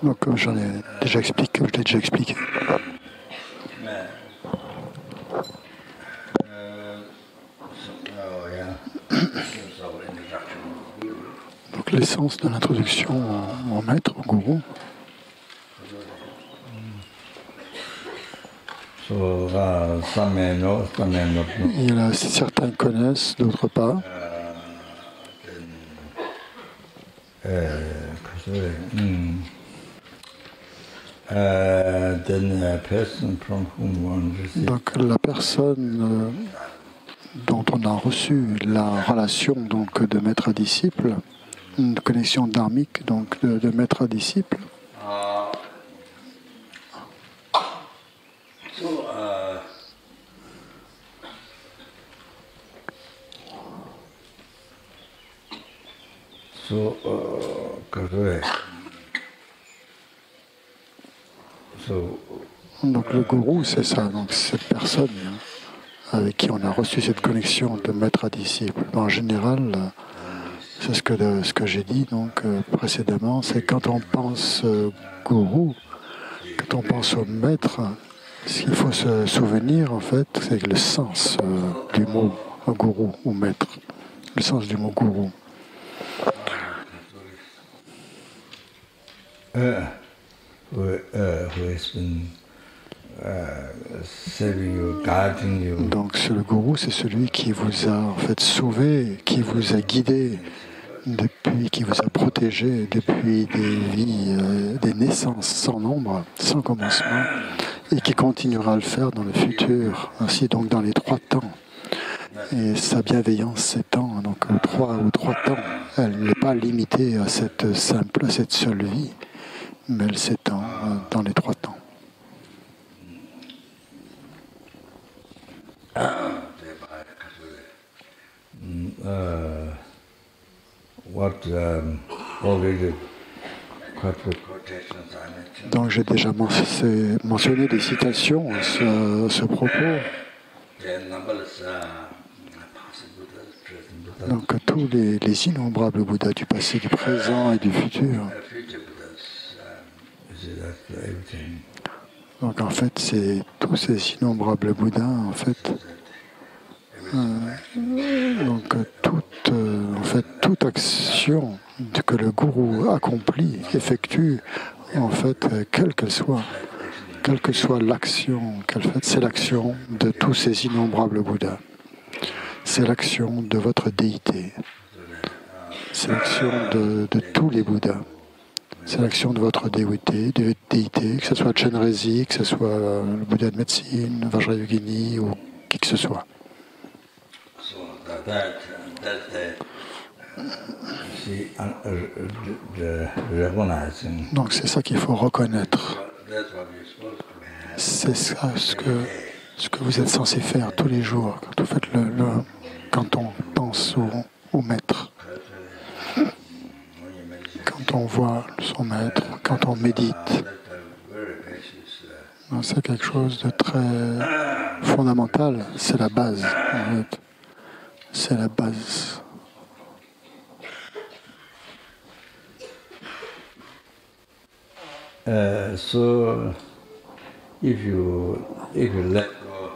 Donc, comme j'en ai déjà expliqué, comme je l'ai déjà expliqué. Donc, l'essence de l'introduction en maître, au gourou. Il y en a, certains connaissent, d'autres pas. Donc la personne dont on a reçu la relation donc de maître à disciple, une connexion dharmique donc de maître à disciple. Donc le gourou, c'est ça, donc cette personne avec qui on a reçu cette connexion de maître à disciple. En général, c'est ce que j'ai dit donc précédemment, c'est quand on pense gourou, quand on pense au maître, ce qu'il faut se souvenir en fait, c'est le sens du mot gourou ou maître, le sens du mot gourou. Donc le gourou, c'est celui qui vous a en fait sauvé, qui vous a guidé depuis, qui vous a protégé depuis des vies, des naissances sans nombre, sans commencement, et qui continuera à le faire dans le futur, ainsi donc dans les 3 temps. Et sa bienveillance s'étend donc aux 3 temps. Elle n'est pas limitée à cette seule vie, mais elle s'étend dans les 3 temps. Donc j'ai déjà mentionné des citations à ce propos. Donc tous les innombrables Bouddhas du passé, du présent et du futur. Donc en fait, c'est tous ces innombrables Bouddhas, en fait, toute action que le gourou accomplit, effectue, en fait, quelle que soit l'action qu'elle fait, c'est l'action de tous ces innombrables Bouddhas. C'est l'action de votre déité. C'est l'action de tous les Bouddhas. C'est l'action de votre déité, que ce soit Chenrezig, que ce soit le Bouddha de médecine, Vajrayogini ou qui que ce soit. Donc c'est ça qu'il faut reconnaître. C'est ça ce que vous êtes censé faire tous les jours, quand vous faites quand on pense au maître. Quand on voit son maître, quand on médite. C'est quelque chose de très fondamental, c'est la base, en fait. C'est la base. So, if you let go,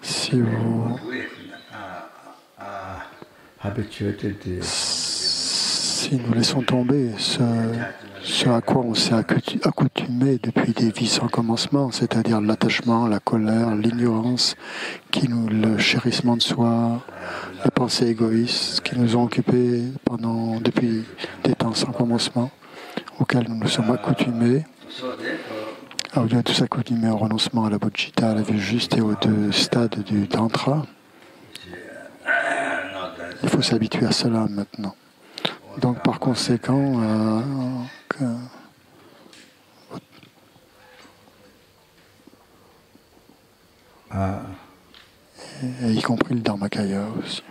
si vous si nous laissons tomber ce à quoi on s'est accoutumé depuis des vies sans commencement, c'est-à-dire l'attachement, la colère, l'ignorance, le chérissement de soi, les pensées égoïstes qui nous ont occupés depuis des temps sans commencement, auxquels nous nous sommes accoutumés. Au lieu de s'accoutumer au renoncement à la bodhicitta, à la vue juste et aux 2 stades du tantra, il faut s'habituer à cela maintenant. Donc par conséquent, et y compris le Dharmakaya aussi.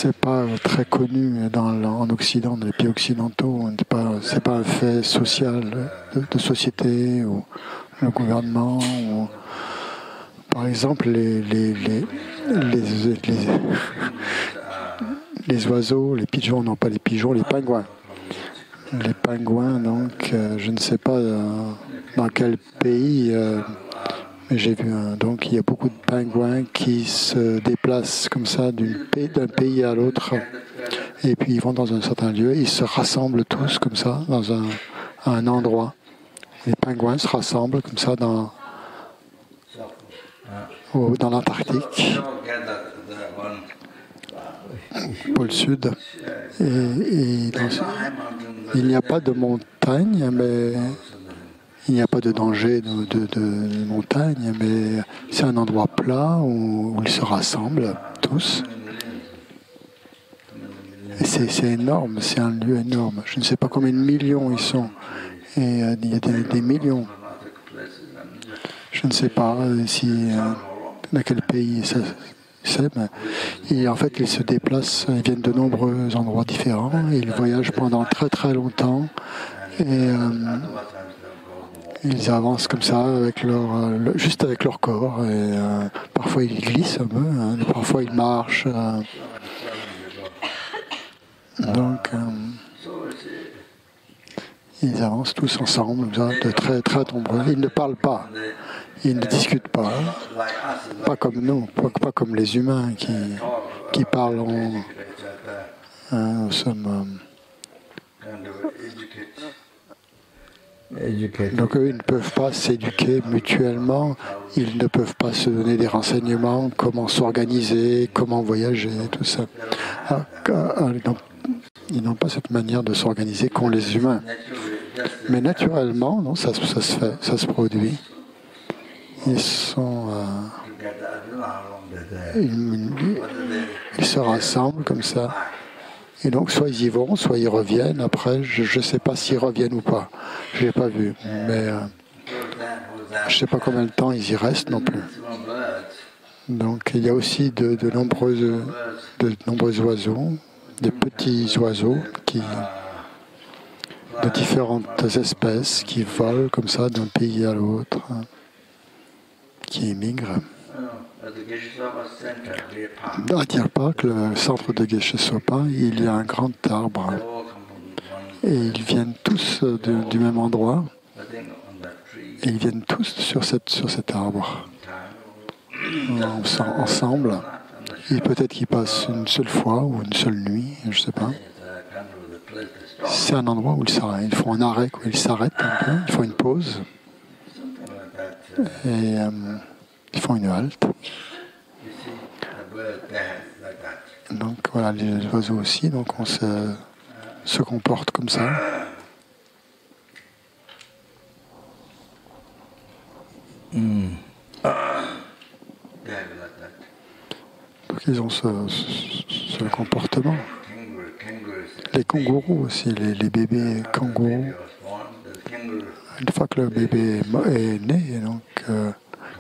c'est pas très connu en Occident, dans les pays occidentaux. C'est pas un fait social de société ou le gouvernement. Par exemple, les oiseaux, les pigeons, non pas les pigeons, les pingouins. Les pingouins, donc, je ne sais pas dans quel pays, mais j'ai vu donc il y a beaucoup de pingouins qui se déplacent comme ça d'un pays à l'autre, et puis ils vont dans un certain lieu, ils se rassemblent tous comme ça dans un endroit. Les pingouins se rassemblent comme ça dans l'Antarctique, pôle sud, et il n'y a pas de montagne, mais il n'y a pas de danger de montagne, mais c'est un endroit plat où ils se rassemblent tous. Et c'est énorme, c'est un lieu énorme. Je ne sais pas combien de millions ils sont. Et il y a des millions. Je ne sais pas dans quel pays c'est, mais et en fait, ils se déplacent, ils viennent de nombreux endroits différents, et ils voyagent pendant très très longtemps. Et ils avancent comme ça, juste avec leur corps. Et parfois ils glissent un peu, parfois ils marchent. Donc, ils avancent tous ensemble, de très très nombreux. Ils ne parlent pas, ils ne discutent pas. Pas comme nous, pas comme les humains qui parlent. Nous sommes. Donc eux, ils ne peuvent pas s'éduquer mutuellement, ils ne peuvent pas se donner des renseignements, comment s'organiser, comment voyager, tout ça. Ils n'ont pas cette manière de s'organiser qu'ont les humains. Mais naturellement, non, ça se fait, ça se produit. Ils sont... ils se rassemblent comme ça. Et donc, soit ils y vont, soit ils reviennent. Après, je ne sais pas s'ils reviennent ou pas. Je ne l'ai pas vu. Mais je ne sais pas combien de temps ils y restent non plus. Donc, il y a aussi de nombreux oiseaux, des petits oiseaux de différentes espèces qui volent comme ça d'un pays à l'autre, qui émigrent. À Deer Park, le centre de Geshe Sopa, il y a un grand arbre. Et ils viennent tous du même endroit. Et ils viennent tous sur cet arbre. Ensemble. Et peut-être qu'ils passent une seule fois ou une seule nuit, je ne sais pas. C'est un endroit où ils font un arrêt, quoi. Ils s'arrêtent un peu, ils font une pause. Et ils font une halte. Donc voilà, les oiseaux aussi, donc on se comporte comme ça. Donc ils ont ce comportement. Les kangourous aussi, les bébés kangourous. Une fois que le bébé est né, donc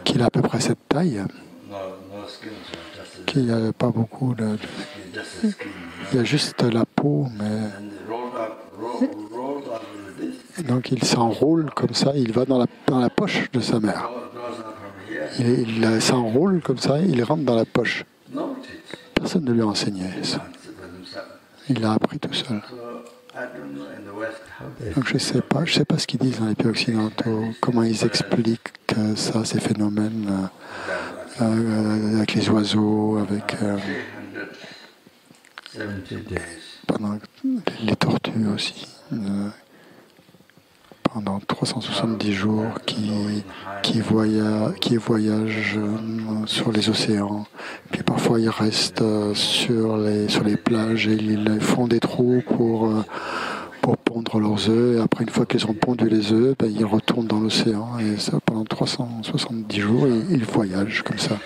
qu'il a à peu près cette taille, qu'il n'y a pas beaucoup il y a juste la peau, mais donc il s'enroule comme ça, il va dans la poche de sa mère. Il s'enroule comme ça, il rentre dans la poche. Personne ne lui a enseigné ça. Il l'a appris tout seul. Donc je sais pas ce qu'ils disent dans les pays occidentaux, comment ils expliquent ça, ces phénomènes avec les oiseaux, avec pendant les tortues aussi. Pendant 370 jours qui voyagent sur les océans. Puis parfois ils restent sur les plages et ils font des trous pour pondre leurs œufs. Et après, une fois qu'ils ont pondu les œufs, ils retournent dans l'océan. Et ça, pendant 370 jours, ils voyagent comme ça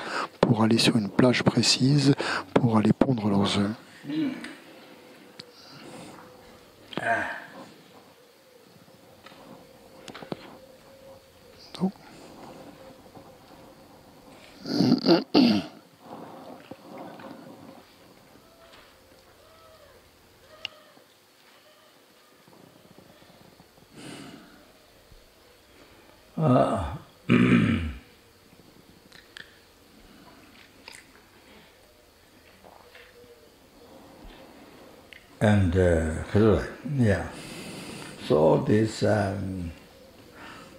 pour aller sur une plage précise, pour aller pondre leurs œufs. And correct, yeah. So this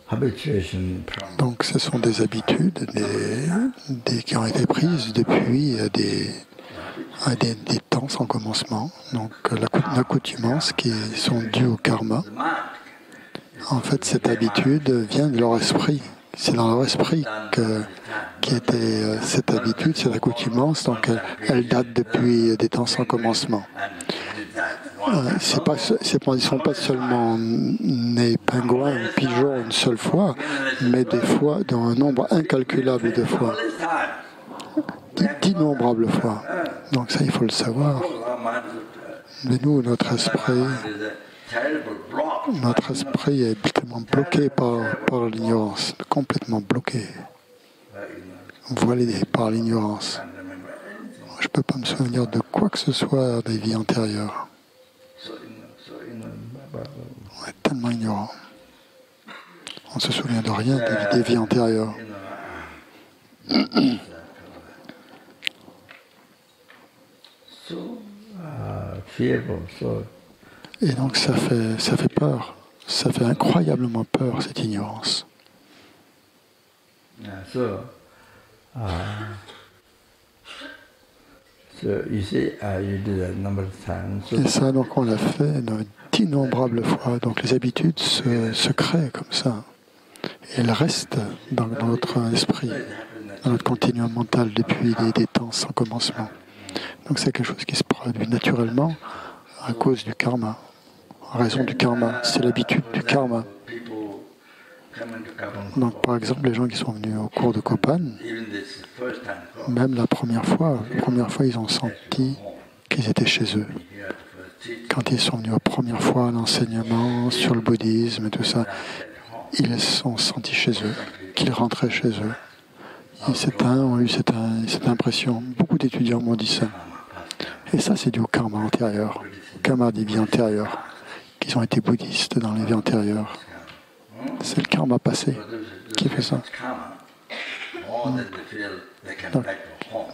habituation from Donc ce sont des habitudes qui ont été prises depuis des temps sans commencement. Donc l'accoutumance qui sont dues au karma. the mind. En fait, cette habitude vient de leur esprit. C'est dans leur esprit qui était cette habitude, cette accoutumance. Donc elle date depuis des temps sans commencement. Ils ne sont pas seulement nés pingouins ou pigeons une seule fois, mais des fois dans un nombre incalculable de fois, d'innombrables fois. Donc ça, il faut le savoir. Mais nous, notre esprit est tellement bloqué par l'ignorance, complètement bloqué, voilé par l'ignorance. Je ne peux pas me souvenir de quoi que ce soit des vies antérieures. On est tellement ignorant. On ne se souvient de rien des vies antérieures. Et donc ça fait peur. Ça fait incroyablement peur, cette ignorance. Et ça, donc on l'a fait d'innombrables fois. Donc les habitudes se créent comme ça. Et elles restent dans notre esprit, dans notre continuum mental depuis des temps sans commencement. Donc c'est quelque chose qui se produit naturellement à cause du karma, en raison du karma. C'est l'habitude du karma. Donc par exemple, les gens qui sont venus au cours de Kopan, même la première fois, ils ont senti qu'ils étaient chez eux. Quand ils sont venus la première fois à l'enseignement sur le bouddhisme et tout ça, ils se sont sentis chez eux, qu'ils rentraient chez eux. Et ont eu cette impression. Beaucoup d'étudiants m'ont dit ça. Et ça, c'est dû au karma antérieur, au karma des vies antérieures, qu'ils ont été bouddhistes dans les vies antérieures. C'est le karma passé qui fait ça.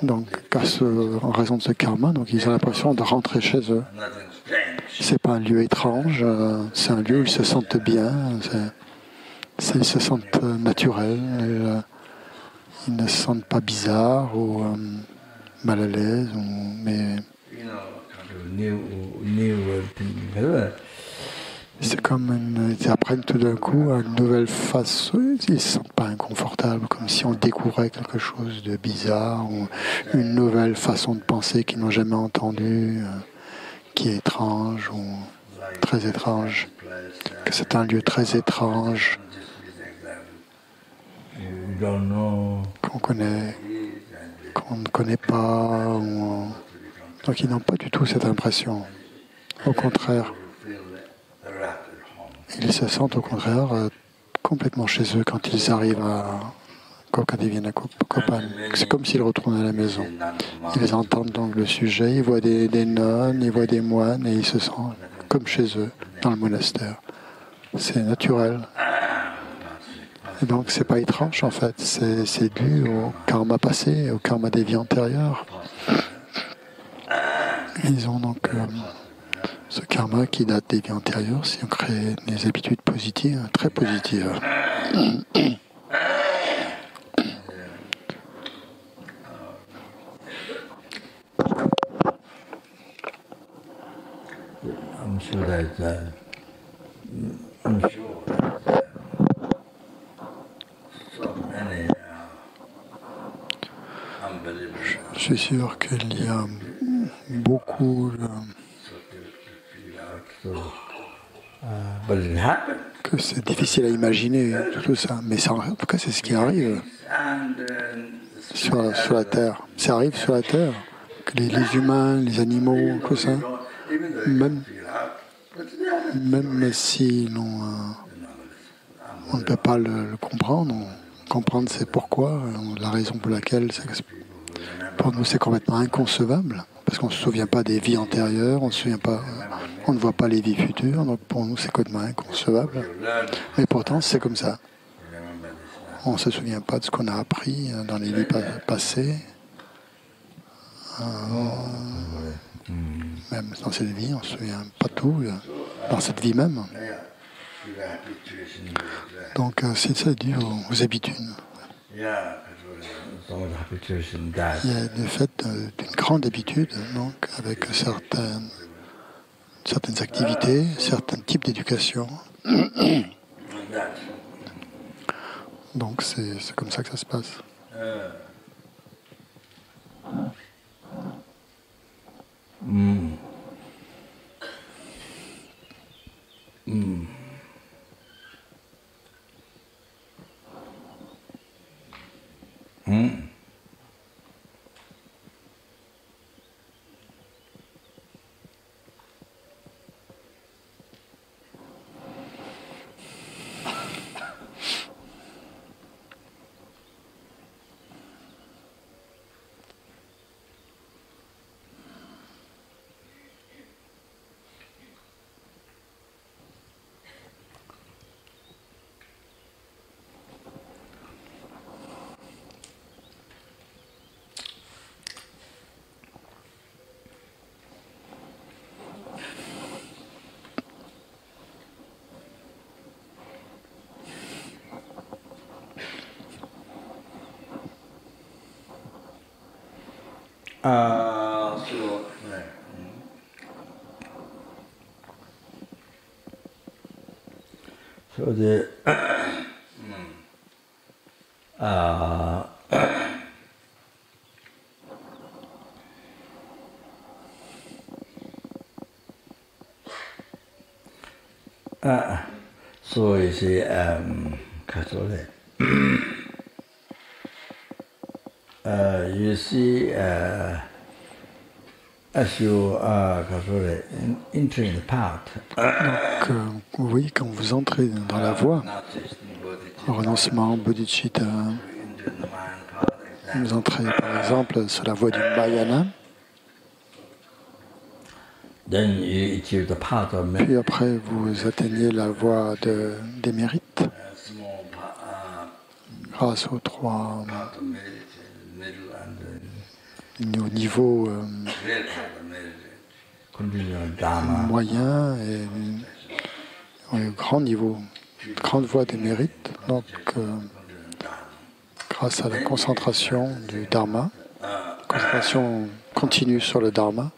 Donc en raison de ce karma, donc ils ont l'impression de rentrer chez eux. C'est pas un lieu étrange, c'est un lieu où ils se sentent bien, ils se sentent naturels, ils ne se sentent pas bizarres ou mal à l'aise, mais c'est comme ils apprennent tout d'un coup à une nouvelle façon. Ils ne se sentent pas inconfortables, comme si on découvrait quelque chose de bizarre ou une nouvelle façon de penser qu'ils n'ont jamais entendue, qui est étrange ou très étrange. Que c'est un lieu très étrange qu'on ne connaît pas. Donc ils n'ont pas du tout cette impression. Au contraire. Ils se sentent au contraire complètement chez eux quand ils arrivent quand ils viennent à Kopan. C'est comme s'ils retournaient à la maison. Ils entendent donc le sujet, ils voient des nonnes, ils voient des moines et ils se sentent comme chez eux dans le monastère. C'est naturel. Et donc c'est pas étrange en fait, c'est dû au karma passé, au karma des vies antérieures. Ils ont donc ce karma qui date des vies antérieures, si on crée des habitudes positives, très positives. Je suis sûr qu'il y a beaucoup que c'est difficile à imaginer tout ça, mais ça, en tout cas c'est ce qui arrive sur la Terre. Ça arrive sur la Terre, que les humains, les animaux, tout ça, même si on ne peut pas le comprendre, comprendre c'est pourquoi, la raison pour laquelle, pour nous c'est complètement inconcevable, parce qu'on ne se souvient pas des vies antérieures, on ne voit pas les vies futures, donc pour nous c'est complètement inconcevable. Mais pourtant c'est comme ça. On ne se souvient pas de ce qu'on a appris dans les vies passées. Même dans cette vie, on ne se souvient pas tout, dans cette vie même. Donc c'est ça dû aux habitudes. Il y a le fait d'une grande habitude, donc avec certaines activités, certains types d'éducation. Donc c'est comme ça que ça se passe. So the so you see, Catholic. You see, as you are Catholic, entering the path. Donc, vous voyez, quand vous entrez dans la voie, renoncement, bodhicitta, vous entrez par exemple sur la voie du Mahayana, puis après vous atteignez la voie des mérites, grâce aux trois niveaux moyen et grand niveau, grande voie des mérites. Donc, grâce à la concentration du Dharma, concentration continue sur le Dharma.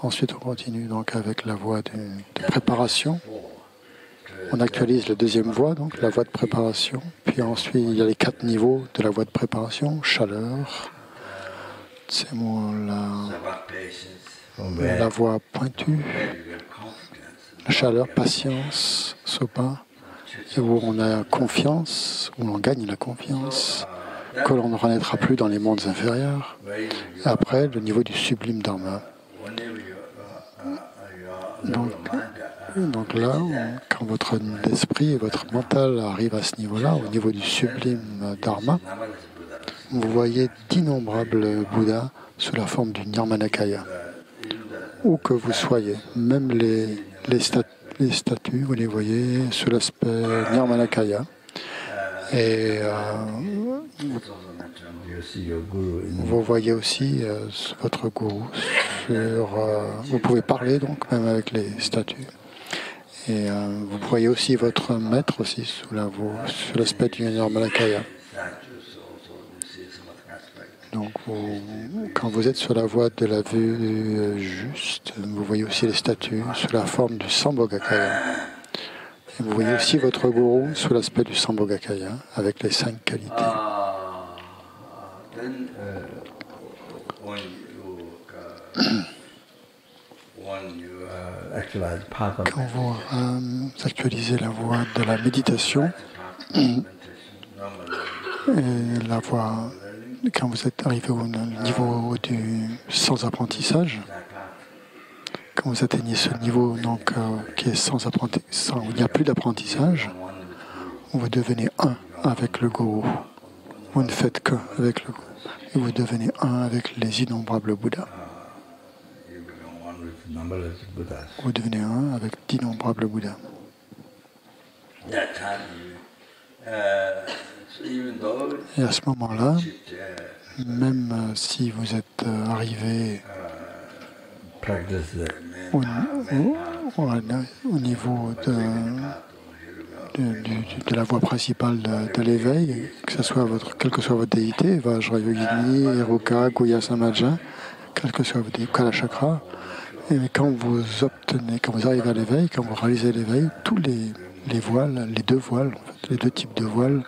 Ensuite, on continue donc avec la voie de préparation. On actualise la deuxième voie, donc la voie de préparation. Puis ensuite, il y a les 4 niveaux de la voie de préparation. Chaleur, c'est la voie pointue, la chaleur, patience, sopa, où on a confiance, où on gagne la confiance, que l'on ne renaîtra plus dans les mondes inférieurs. Après, le niveau du sublime Dharma. Donc là, quand votre esprit et votre mental arrivent à ce niveau-là, au niveau du sublime Dharma, vous voyez d'innombrables Bouddhas sous la forme du Nirmanakaya. Où que vous soyez, même les statues, vous les voyez sous l'aspect Nirmanakaya. Et vous voyez aussi votre gourou vous pouvez parler donc même avec les statues. Et vous voyez aussi votre maître aussi sous l'aspect du Nirmanakaya. Donc, quand vous êtes sur la voie de la vue juste, vous voyez aussi les statues sous la forme du Sambhogakaya. Et vous voyez aussi votre gourou sous l'aspect du Sambhogakaya, avec les 5 qualités. Quand vous actualisez la voie de la méditation, et la voie, quand vous êtes arrivé au niveau du sans apprentissage, quand vous atteignez ce niveau donc, qui est sans apprentissage, où il n'y a plus d'apprentissage, vous devenez un avec le gourou. Vous ne faites que avec le gourou. Et vous devenez un avec les innombrables Bouddhas. Vous devenez un avec d'innombrables Bouddhas. Et à ce moment-là, même si vous êtes arrivé practice the au, au niveau de la voie principale de l'éveil, que ce soit quelle que soit votre déité, Vajrayogini, Heruka, Guhya Samaja, quel que soit votre Kala Chakra, et quand vous arrivez à l'éveil, quand vous réalisez l'éveil, tous les voiles, les deux voiles, en fait, les deux types de voiles,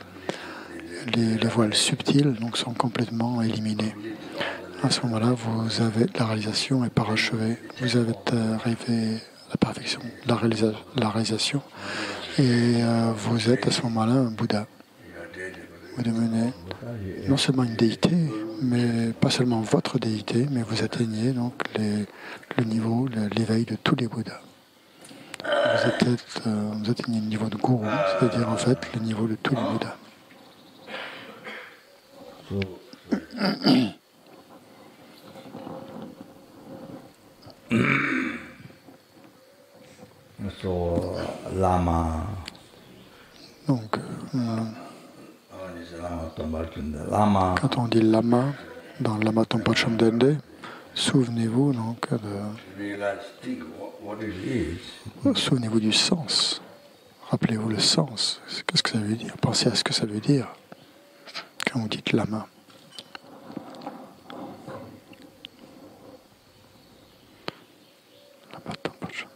les voiles subtiles donc, sont complètement éliminés. À ce moment-là, la réalisation est parachevée. Vous avez arrivé à la perfection de la réalisation. Et vous êtes à ce moment-là un Bouddha. Vous devenez non seulement une déité, mais pas seulement votre déité, mais vous atteignez donc le niveau, l'éveil de tous les Bouddhas. Vous atteignez le niveau de gourou, c'est-à-dire en fait le niveau de tous les Bouddhas. So, Lama. Donc, Lama. quand on dit Lama, dans Lama Tompa Chomdende, souvenez-vous donc souvenez-vous du sens. Rappelez-vous le sens. Qu'est-ce que ça veut dire? Pensez à ce que ça veut dire quand vous dites Lama. Lama Tompa Chomdende.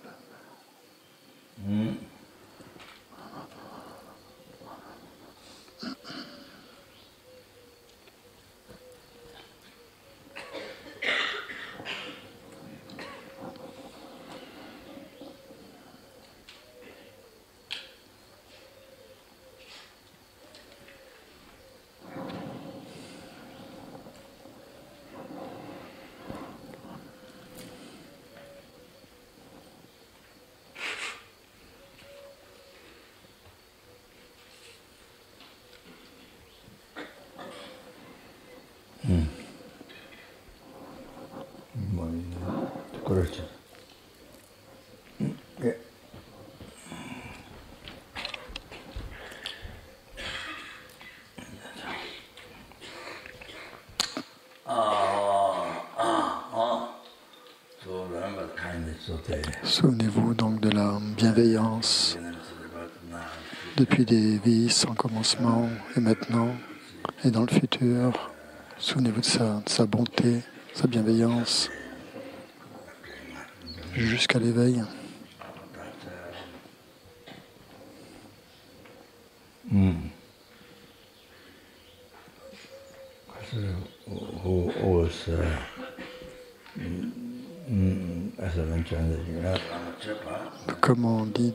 Correct. Yeah. Souvenez-vous donc de la bienveillance depuis des vies sans commencement et maintenant et dans le futur. Souvenez-vous de sa bonté, sa bienveillance jusqu'à l'éveil. Comme on dit,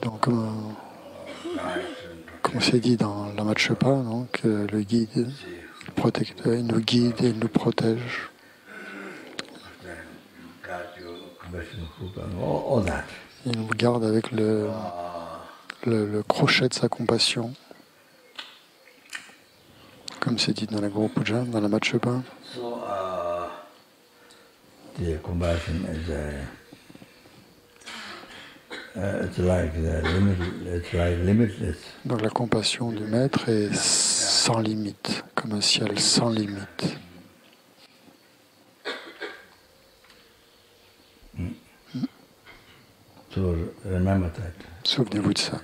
comme c'est dit dans Lama Tshepa, donc le guide, le protecteur, il nous guide et il nous protège. Il nous garde avec le crochet de sa compassion, comme c'est dit dans la Guru Puja, dans la Matchepa. Donc la compassion du maître est sans limite, comme un ciel sans limite. Souvenez-vous de ça.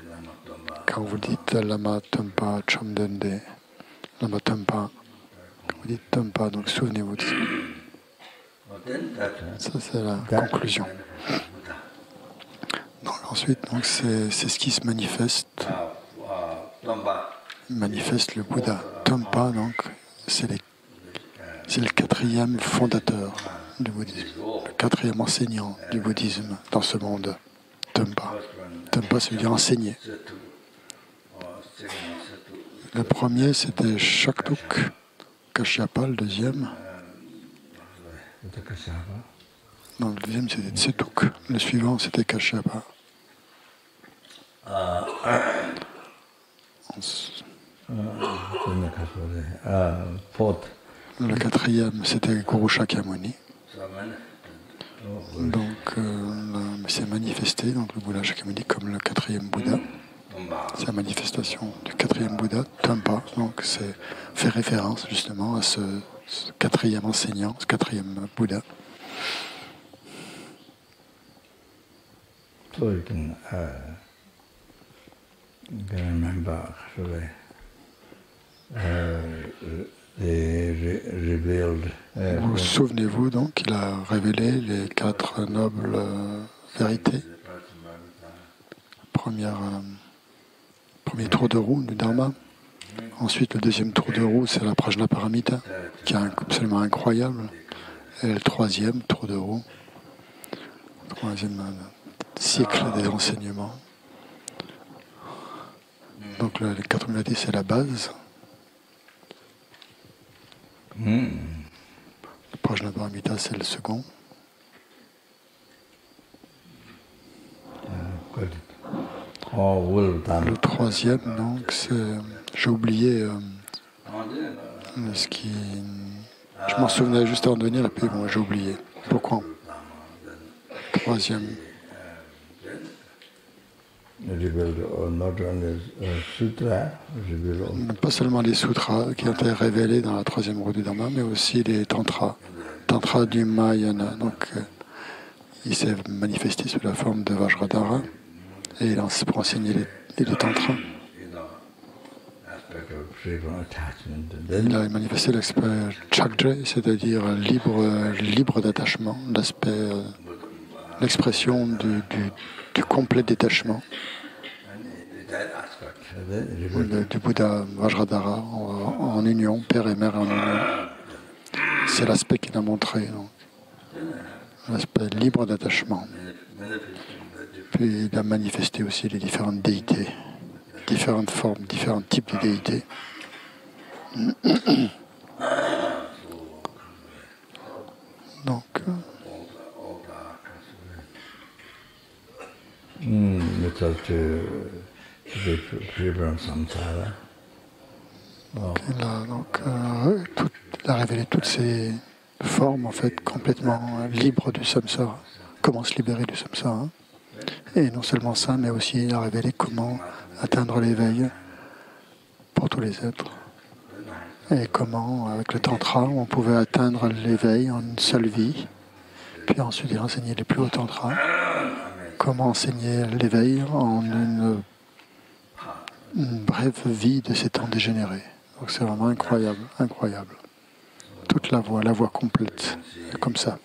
Quand vous dites Lama Tompa Chomdende, Lama Tompa, quand vous dites Tompa, donc souvenez-vous de ça. Ça, c'est la conclusion. Donc, ensuite, donc, c'est ce qui se manifeste. Il manifeste le Bouddha. Tompa, donc, c'est le quatrième fondateur du bouddhisme, le quatrième enseignant du bouddhisme dans ce monde. Tompa. Tompa, ça veut dire enseigner. Le premier, c'était Shaktuk Kashyapa, le deuxième. Non, le deuxième, c'était Tsetuk. Le suivant, c'était Kashyapa. Le quatrième, c'était Guru Shakyamuni. Donc, c'est manifesté, donc le Bouddha Shakyamuni, comme le quatrième Bouddha. C'est la manifestation du quatrième Bouddha, Tompa. Donc, c'est fait référence justement à ce quatrième enseignant, ce quatrième Bouddha. Vous souvenez-vous donc qu'il a révélé les 4 nobles vérités. Premier tour de roue du Dharma. Ensuite, le deuxième tour de roue, c'est la Prajnaparamita, qui est absolument incroyable. Et le troisième tour de roue, troisième cycle des enseignements. Donc les 4 vérités, c'est la base. Le Prajnaparamita, c'est le second. Le troisième, donc, c'est... J'ai oublié ce qui... Je m'en souvenais juste avant de venir, et puis bon, j'ai oublié. Pourquoi? Troisième. Pas seulement les sutras qui ont été révélés dans la troisième roue du Dharma, mais aussi les tantras. Tantra du Mahayana. Donc, il s'est manifesté sous la forme de Vajradhara. Et il a pour enseigner les tantras. Il a manifesté l'aspect chakra, c'est-à-dire libre d'attachement, l'aspect, l'expression du complet détachement du Bouddha Vajradhara en union, père et mère en union. C'est l'aspect qu'il a montré, donc. L'aspect libre d'attachement. Puis il a manifesté aussi les différentes déités, différentes formes, différents types de déités. Donc, il a révélé toutes ces formes en fait complètement libres du samsara. Comment se libérer du samsara. Et non seulement ça, mais aussi il a révélé comment atteindre l'éveil pour tous les êtres. Et comment, avec le tantra, on pouvait atteindre l'éveil en une seule vie. Puis ensuite, il a enseigné les plus hauts tantras. Comment enseigner l'éveil en une brève vie de ces temps dégénérés. Donc c'est vraiment incroyable, incroyable. Toute la voie complète, comme ça.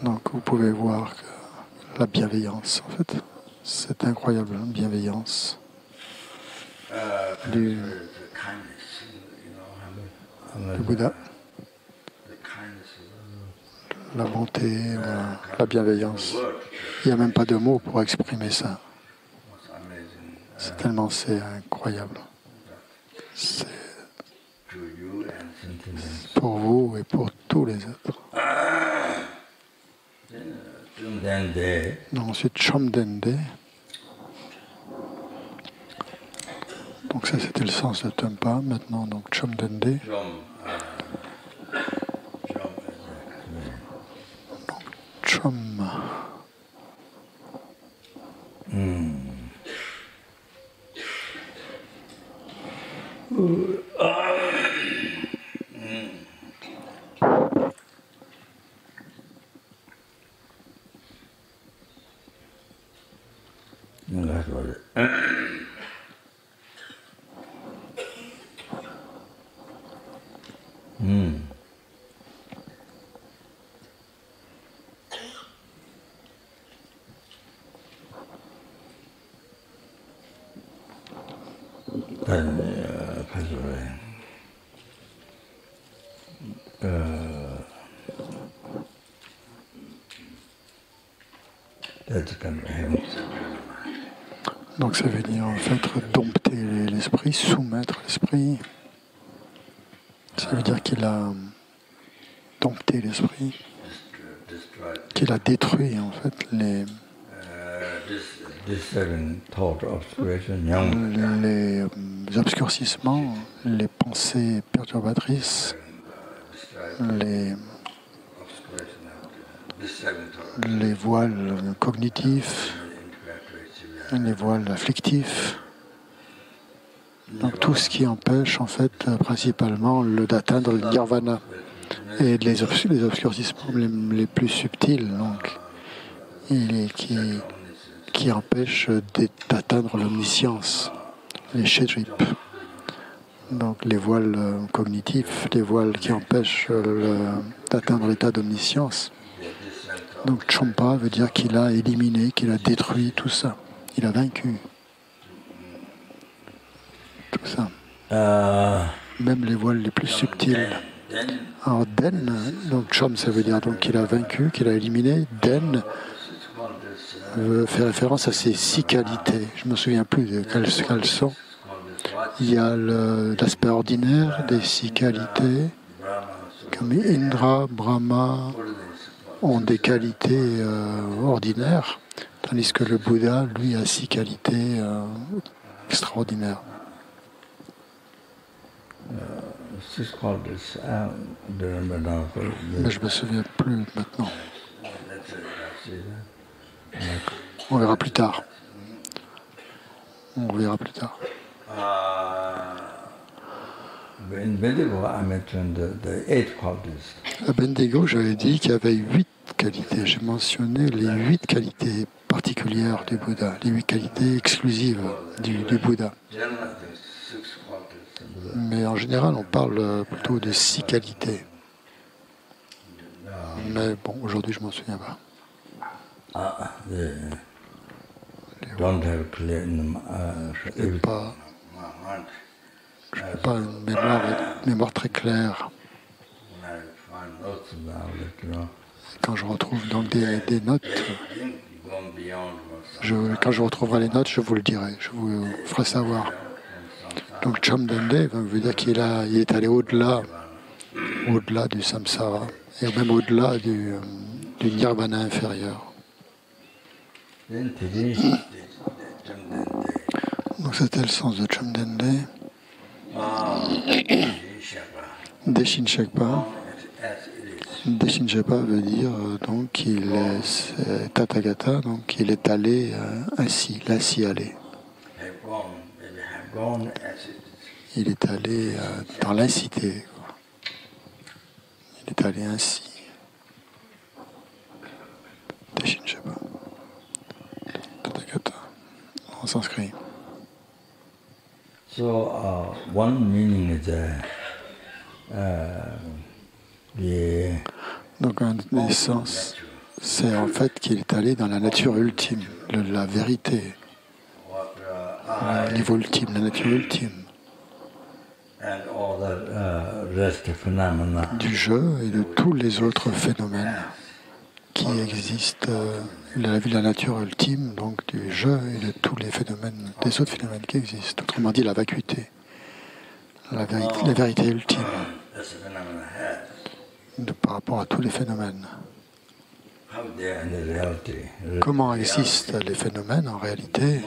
Donc vous pouvez voir que la bienveillance, en fait, cette incroyable bienveillance du Bouddha. La bonté, la bienveillance. Il n'y a même pas de mots pour exprimer ça. C'est incroyable. C'est pour vous et pour tous les êtres. Ensuite, Chamdende. Donc ça, c'était le sens de Tumpa. Maintenant, donc Chamdende. Chum. Donc ça veut dire en fait dompter l'esprit, soumettre l'esprit. Ça veut dire qu'il a dompté l'esprit, qu'il a détruit en fait les obscurcissements, les pensées perturbatrices, les voiles cognitifs, les voiles afflictifs. Donc tout ce qui empêche en fait principalement d'atteindre le nirvana et les obscurcissements les plus subtils. Donc qui empêche d'atteindre l'omniscience, les shedrip. Donc les voiles cognitifs, les voiles qui empêchent d'atteindre l'état d'omniscience. Donc Champa veut dire qu'il a éliminé, qu'il a détruit tout ça. Il a vaincu tout ça. Même les voiles les plus subtils. Alors Den, donc Chom ça veut dire donc qu'il a vaincu, qu'il a éliminé. Den fait référence à ses 6 qualités. Je ne me souviens plus de quelles sont. Il y a l'aspect ordinaire des 6 qualités, comme Indra, Brahma ont des qualités ordinaires, tandis que le Bouddha, lui, a 6 qualités extraordinaires. Mais je ne me souviens plus maintenant. On verra plus tard. On verra plus tard. À Bendigo, j'avais dit qu'il y avait 8 qualités. J'ai mentionné les 8 qualités particulières du Bouddha, les 8 qualités exclusives du Bouddha. Mais en général, on parle plutôt de 6 qualités. Mais bon, aujourd'hui, je ne m'en souviens pas. Je n'ai pas une mémoire très claire. Quand je retrouve donc des notes, quand je retrouverai les notes, je vous le dirai, je vous ferai savoir. Donc Chamdende veut dire qu'il est allé au-delà du samsara, et même au-delà du nirvana inférieur. Donc c'était le sens de Chamdende. Deshin Shakpa. Deshin Shakpa veut dire donc qu'il est Tathagata, donc il est allé ainsi, l'ainsi allé. Il est allé dans l'incité. Il est allé ainsi. Deshin Shakpa. Tathagata. En sanskrit. So, one meaning is donc un des sens, c'est en fait qu'il est allé dans la nature ultime, la vérité, le niveau ultime, la nature ultime du jeu et de tous les autres phénomènes qui existent, la nature ultime donc du jeu et de tous les phénomènes, des autres phénomènes qui existent. Autrement dit, la vacuité, la vérité ultime par rapport à tous les phénomènes. Comment existent les phénomènes en réalité?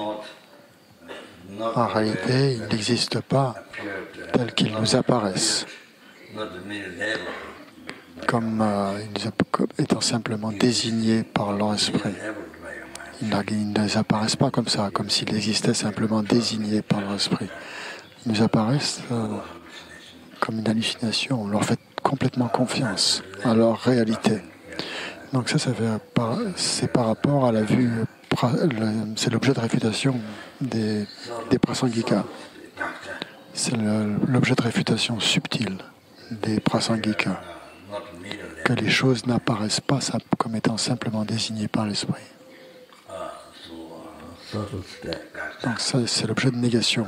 En réalité, ils n'existent pas tels qu'ils nous apparaissent, comme étant simplement désignés par leur esprit. Ils ne apparaissent pas comme ça, comme s'ils existaient simplement désignés par leur esprit. Ils nous apparaissent comme une hallucination. On leur fait complètement confiance à leur réalité. Donc ça c'est par rapport à la vue, c'est l'objet de réfutation des prasangika. C'est l'objet de réfutation subtil des prasangika, que les choses n'apparaissent pas comme étant simplement désignées par l'esprit. Donc ça, c'est l'objet de négation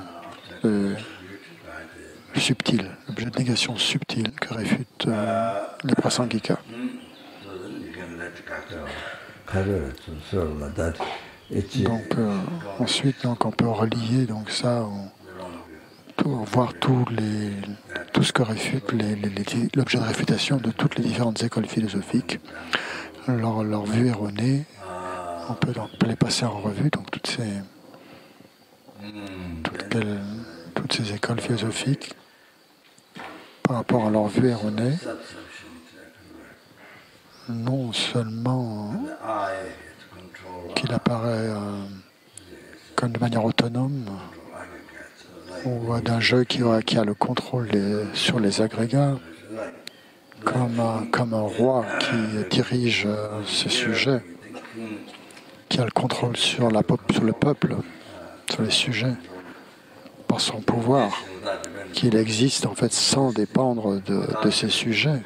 subtil, l'objet de négation subtil que réfutent les prasangika. Donc ensuite, donc, on peut relier donc ça, voir tout ce que réfute l'objet de réfutation de toutes les différentes écoles philosophiques, leur vue erronée. On peut donc les passer en revue, donc toutes ces écoles philosophiques par rapport à leur vue erronée, non seulement qu'il apparaît comme de manière autonome ou d'un jeu qui a le contrôle sur les agrégats, comme un roi qui dirige ce sujet, qui a le contrôle sur le peuple, sur les sujets, par son pouvoir, qu'il existe en fait sans dépendre de ces sujets,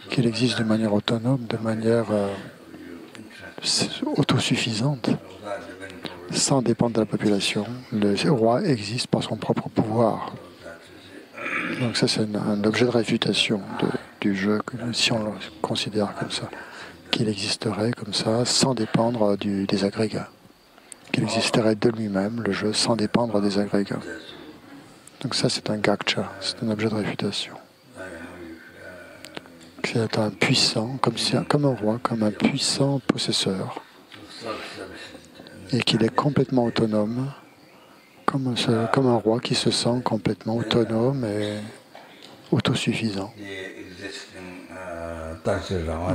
qu'il existe de manière autonome, de manière autosuffisante, sans dépendre de la population. Le roi existe par son propre pouvoir. Donc ça, c'est un objet de réfutation du jeu, si on le considère comme ça, qu'il existerait comme ça, sans dépendre des agrégats, qu'il existerait de lui-même, le jeu, sans dépendre des agrégats. Donc ça, c'est un gacha, c'est un objet de réfutation. C'est un puissant, comme un roi, comme un puissant possesseur, et qu'il est complètement autonome, comme un roi qui se sent complètement autonome et autosuffisant.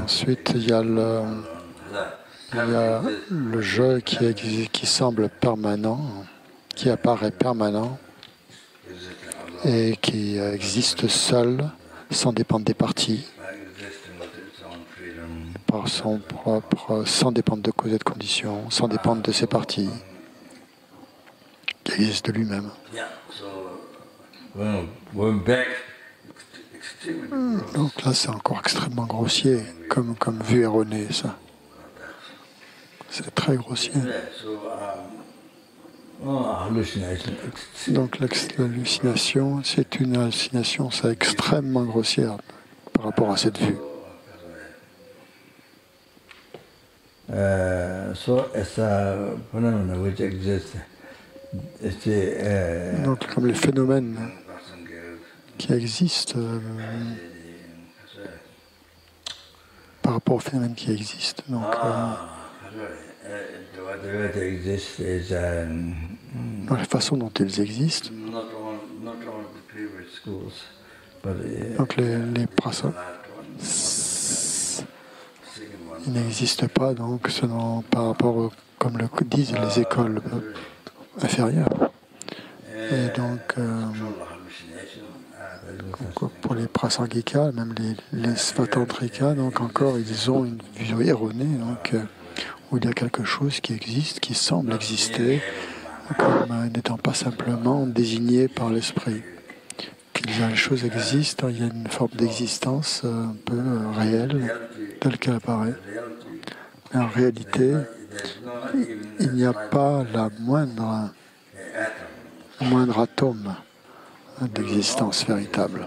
Ensuite, il y a le jeu qui semble permanent, qui apparaît permanent et qui existe seul, sans dépendre des parties, par son propre, sans dépendre de cause et de conditions, sans dépendre de ses parties, qui existe de lui-même. Donc là, c'est encore extrêmement grossier, comme vue erronée, ça. C'est très grossier. Donc l'hallucination, c'est une hallucination, c'est extrêmement grossière par rapport à cette vue. Donc comme les phénomènes qui existent par rapport aux phénomènes qui existent. Donc, dans la façon dont ils existent, donc les prasas, ils n'existent pas donc par rapport comme le disent les écoles inférieures. Et donc pour les prasangika, même les svatantrika, donc encore ils ont une vision erronée, donc où il y a quelque chose qui existe, qui semble exister, comme n'étant pas simplement désigné par l'esprit. Les choses existent, il y a une forme d'existence un peu réelle, telle qu'elle apparaît. Mais en réalité, il n'y a pas le moindre atome d'existence véritable.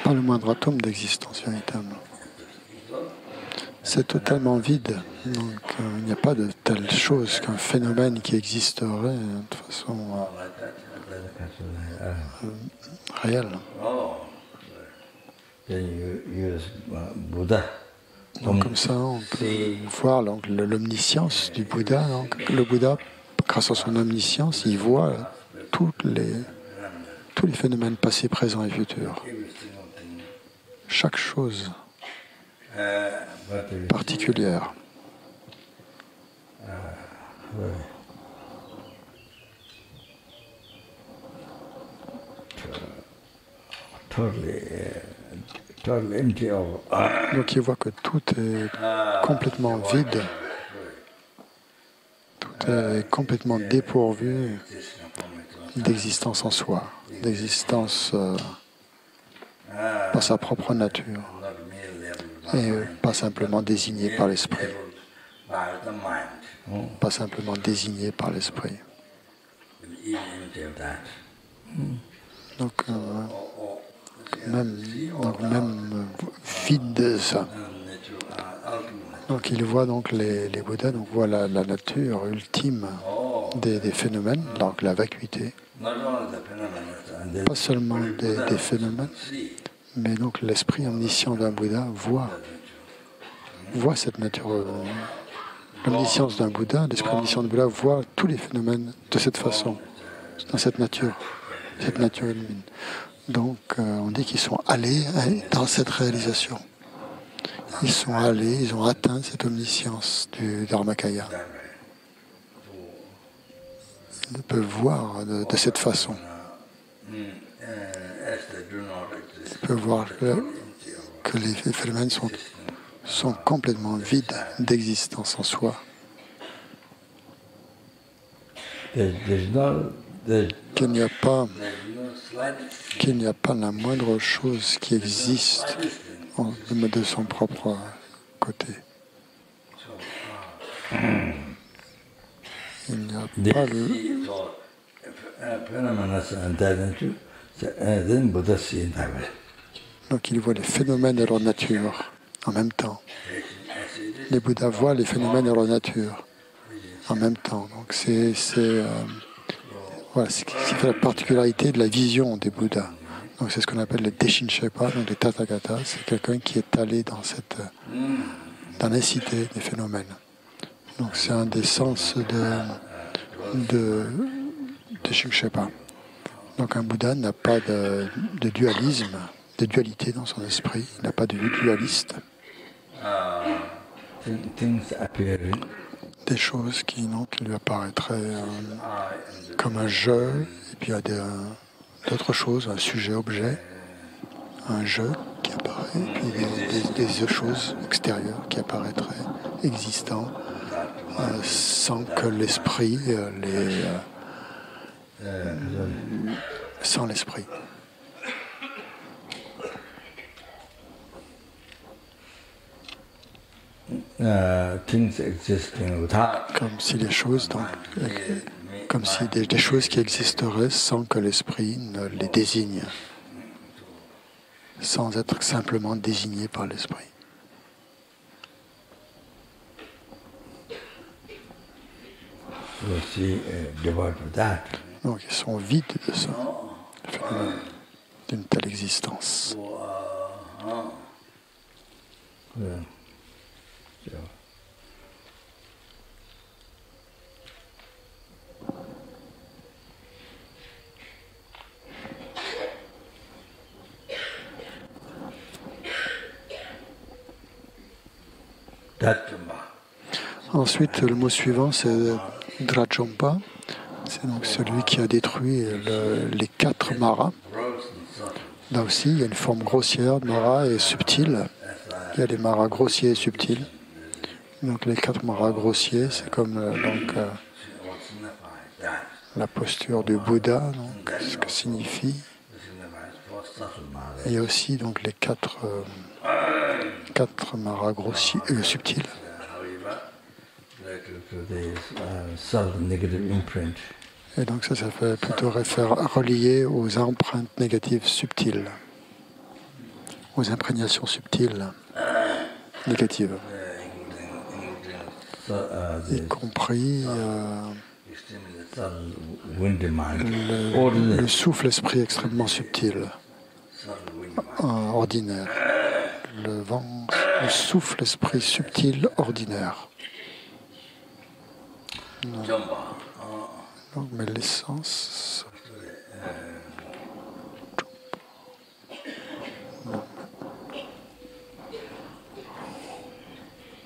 Pas le moindre atome d'existence véritable. C'est totalement vide. Donc il n'y a pas de telle chose qu'un phénomène qui existerait de façon réelle. Donc comme ça, on peut voir l'omniscience du Bouddha. Donc, le Bouddha, grâce à son omniscience, il voit tous les phénomènes passés, présents et futurs. Chaque chose particulière. Donc il voit que tout est complètement vide, tout est complètement dépourvu d'existence en soi, d'existence par sa propre nature, et pas simplement désigné par l'esprit. Pas simplement désigné par l'esprit. Donc, même vide de ça. Donc il voit donc les Bouddhas, donc voit la nature ultime des phénomènes, donc la vacuité. Pas seulement des phénomènes, mais donc l'esprit omniscient d'un Bouddha voit cette nature. L'omniscience d'un Bouddha, l'esprit omniscient d'un Bouddha voit tous les phénomènes de cette façon, dans cette nature illumine. Donc on dit qu'ils sont allés dans cette réalisation. Ils sont allés, ils ont atteint cette omniscience du Dharmakaya. Ils peuvent voir de cette façon. Ils peuvent voir que les phénomènes sont complètement vides d'existence en soi. Qu'il n'y a pas la moindre chose qui existe de son propre côté. Il n'y a pas Donc il voit les phénomènes de leur nature en même temps. Les Bouddhas voient les phénomènes de leur nature en même temps. Donc voilà, ce qui fait la particularité de la vision des Bouddhas. Donc c'est ce qu'on appelle les Deshinshepa, donc les Tathagata. C'est quelqu'un qui est allé dans l'incité des phénomènes. Donc c'est un des sens de Deshinshepa. Donc un Bouddha n'a pas de dualisme, de dualité dans son esprit. Il n'a pas de vue dualiste. Des choses qui lui apparaîtraient comme un jeu, et puis il y a d'autres choses, un sujet-objet, un jeu qui apparaît, et puis des choses extérieures qui apparaîtraient existants, sans que l'esprit sans l'esprit. Comme si les choses, comme si des choses qui existeraient sans que l'esprit ne les désigne, sans être simplement désigné par l'esprit. Donc ils sont vides de ça, d'une telle existence. Ensuite, le mot suivant, c'est Drajompa. C'est donc celui qui a détruit les 4 maras. Là aussi, il y a une forme grossière de mara et subtile. Il y a les maras grossiers et subtils. Donc les 4 maras grossiers, c'est comme la posture du Bouddha, donc ce que signifie. Et il y a aussi donc les 4 maras grossiers subtils. Et donc ça fait plutôt relié aux empreintes négatives subtiles, aux imprégnations subtiles négatives, y compris le souffle-esprit extrêmement subtil, ordinaire, le souffle-esprit subtil ordinaire. Non, mais l'essence.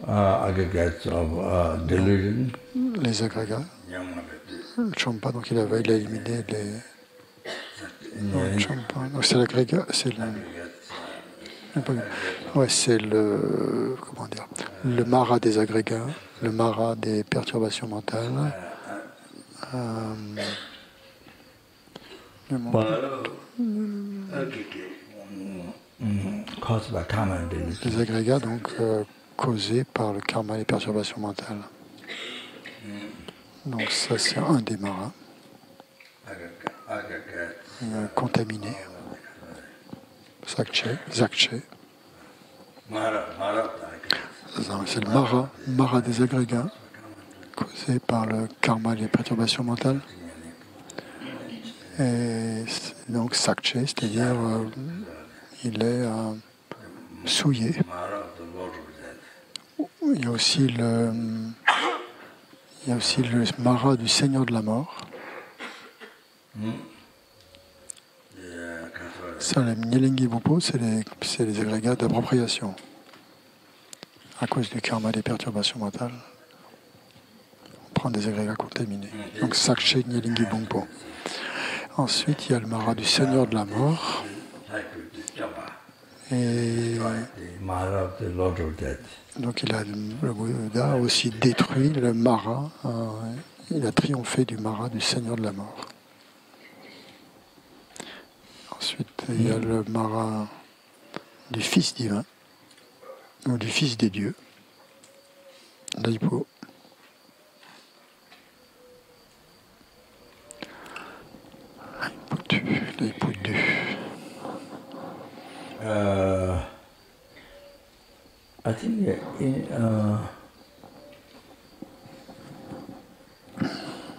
Aggregates of delusion. Les agrégats. Champa, donc il a éliminé les. Champa. Donc c'est l'agrégat, c'est le. Comment dire? Le mara des agrégats, le mara des perturbations mentales. Les agrégats donc causés par le karma et les perturbations mentales. Donc ça c'est un des maras contaminés. Zakche. C'est le mara des agrégats causé par le karma et les perturbations mentales. Et donc Sakche, c'est-à-dire il est souillé. Il y a aussi le mara du Seigneur de la mort. Ça, les Nyelingi Bumpo, c'est les agrégats d'appropriation à cause du karma et des perturbations mentales. On prend des agrégats contaminés. Donc Sakche Nyelingi Bumpo. Ensuite, il y a le mara du Seigneur de la mort. Et Donc le Bouddha a aussi détruit le Mara, il a triomphé du Mara, du Seigneur de la mort. Ensuite, il y a le Mara du Fils divin, ou du Fils des dieux, Daipo. Daipotu. I think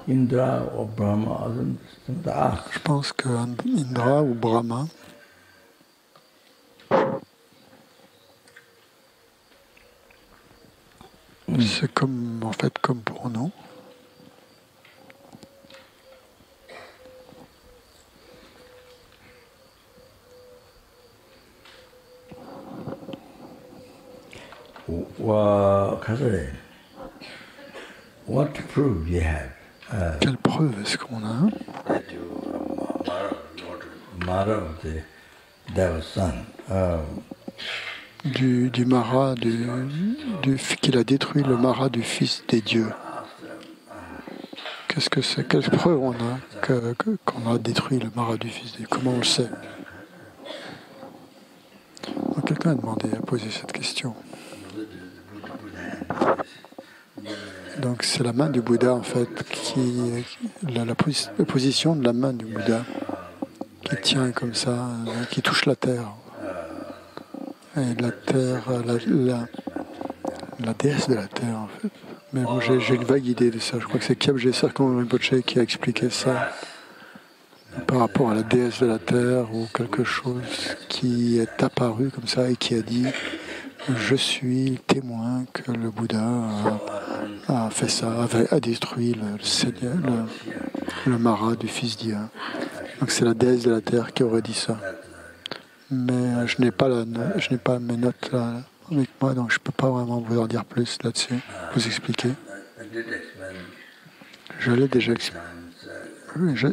Indra or Brahma, je pense que Indra ou Brahma c'est comme, en fait, comme pour nous. What proof you have? Quelle preuve est-ce qu'on a? Mara of the devil's son. Du Mara, qu'il a détruit le Mara du Fils des dieux. Qu'est-ce que c'est? Quelle preuve on a qu'on a détruit le Mara du Fils des dieux? Comment on le sait? Quelqu'un a posé cette question. Donc c'est la main du Bouddha en fait, la position de la main du Bouddha qui tient comme ça, qui touche la terre. Et la terre, la déesse de la terre en fait. Mais bon, j'ai une vague idée de ça. Je crois que c'est Kyabje Sarkon Rinpoche qui a expliqué ça par rapport à la déesse de la terre ou quelque chose qui est apparu comme ça et qui a dit « Je suis témoin que le Bouddha a fait ça, a détruit le Mara du Fils divin. » Donc c'est la déesse de la terre qui aurait dit ça. Mais je n'ai pas mes notes là avec moi, donc je ne peux pas vraiment vous en dire plus là-dessus, vous expliquer. Je l'ai déjà expliqué. Je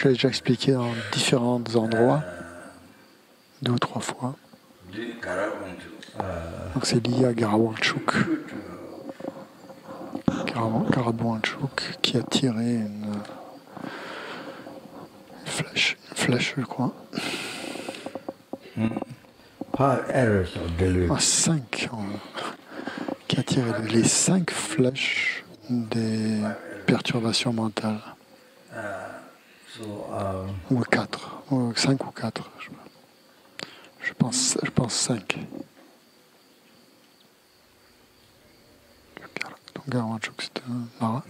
l'ai déjà expliqué dans différents endroits, 2 ou 3 fois. Donc c'est lié à Garawangchuk. Garawangchuk qui a tiré une flèche, je crois. 5, qui a tiré les 5 flèches des perturbations mentales. Ou 4, 5 ou 4. Je pense 5. Donc Garawangchuk, c'est un Mara.